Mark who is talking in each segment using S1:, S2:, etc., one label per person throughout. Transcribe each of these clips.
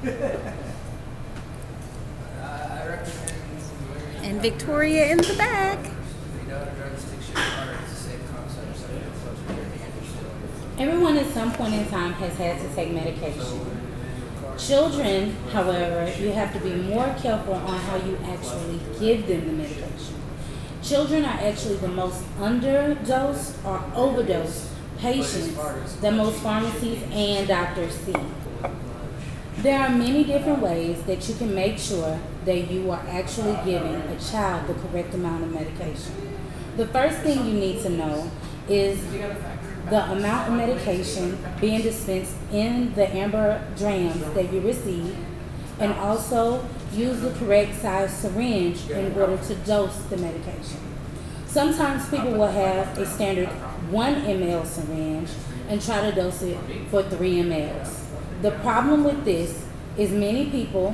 S1: I recommend
S2: And Victoria in the back.
S3: Everyone at some point in time has had to take medication. Children, however, you have to be more careful on how you actually give them the medication. Children are actually the most underdosed or overdosed patients that most pharmacies and doctors see. There are many different ways that you can make sure that you are actually giving a child the correct amount of medication. The first thing you need to know is the amount of medication being dispensed in the amber drams that you receive, and also use the correct size syringe in order to dose the medication. Sometimes people will have a standard 1 ml syringe and try to dose it for 3 mLs. The problem with this is many people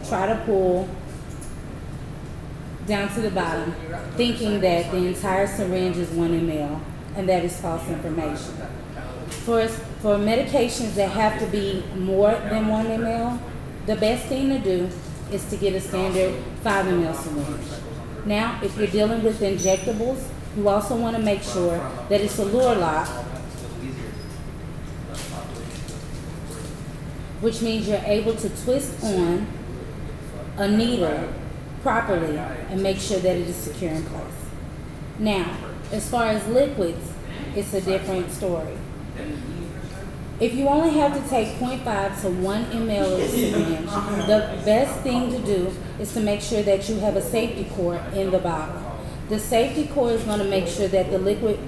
S3: try to pull down to the bottom thinking that the entire syringe is 1 ml, and that is false information. For medications that have to be more than 1 ml, the best thing to do is to get a standard 5 ml syringe. Now, if you're dealing with injectables, you also want to make sure that it's a lure lock, which means you're able to twist on a needle properly and make sure that it is secure in place. Now, as far as liquids, it's a different story. If you only have to take 0.5 to 1 ml of the syringe, the best thing to do is to make sure that you have a safety cord in the bottle. The safety cord is going to make sure that the liquid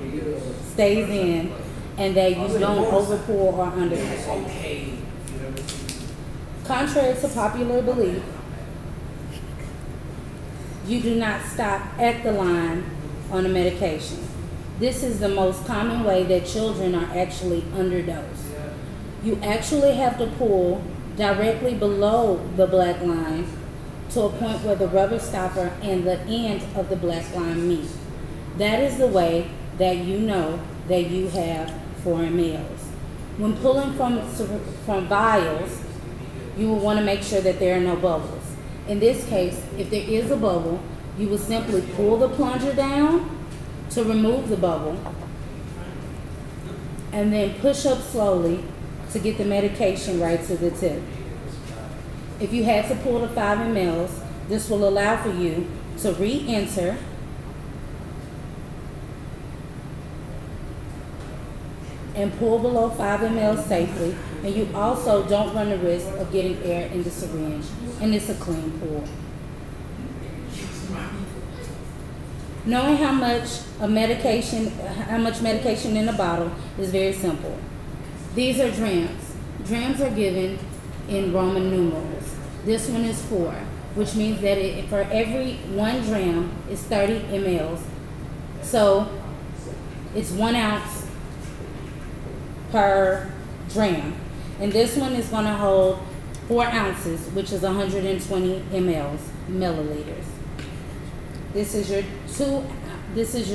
S3: stays in and that you don't overpour or underpour. Contrary to popular belief, you do not stop at the line on a medication. This is the most common way that children are actually underdosed. You actually have to pull directly below the black line to a point where the rubber stopper and the end of the black line meet. That is the way that you know that you have 4 mLs. When pulling from vials, you will want to make sure that there are no bubbles. In this case, if there is a bubble, you will simply pull the plunger down to remove the bubble and then push up slowly to get the medication right to the tip. If you had to pull the 5 mLs, this will allow for you to re-enter and pull below 5 mLs safely, and you also don't run the risk of getting air in the syringe, and it's a clean pull. Knowing how much medication in a bottle is very simple. These are drams. Drams are given in Roman numerals. This one is 4, which means that for every 1 dram is 30 mLs. So it's 1 ounce per dram. And this one is going to hold 4 ounces, which is 120 milliliters. This is your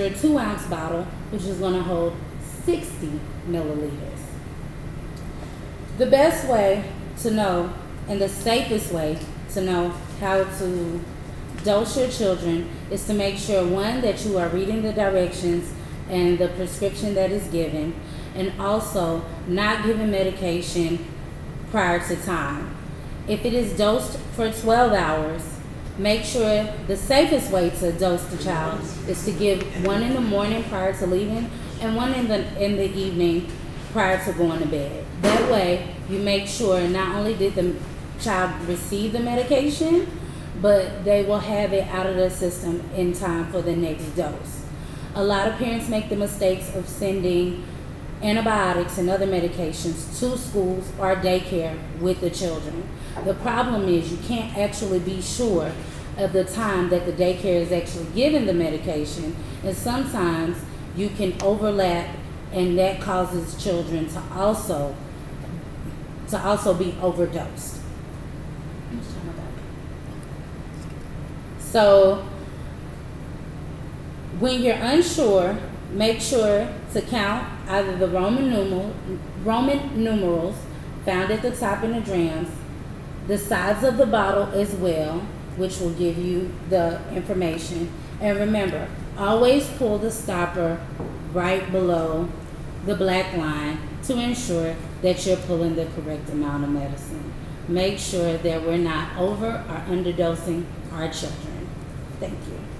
S3: 2 ounce bottle, which is going to hold 60 milliliters. The best way to know and the safest way to know how to dose your children is to make sure, 1, that you are reading the directions and the prescription that is given, and also not giving medication prior to time. If it is dosed for 12 hours, make sure the safest way to dose the child is to give 1 in the morning prior to leaving and 1 in the evening prior to going to bed. That way, you make sure not only did the child receive the medication, but they will have it out of the system in time for the next dose. A lot of parents make the mistakes of sending antibiotics and other medications to schools or daycare with the children. The problem is you can't actually be sure of the time that the daycare is actually giving the medication, and sometimes you can overlap, and that causes children to also be overdosed. So when you're unsure, make sure to count either the Roman numerals found at the top in the drams, the size of the bottle as well, which will give you the information. And remember, always pull the stopper right below the black line to ensure that you're pulling the correct amount of medicine. Make sure that we're not over or underdosing our children. Thank you.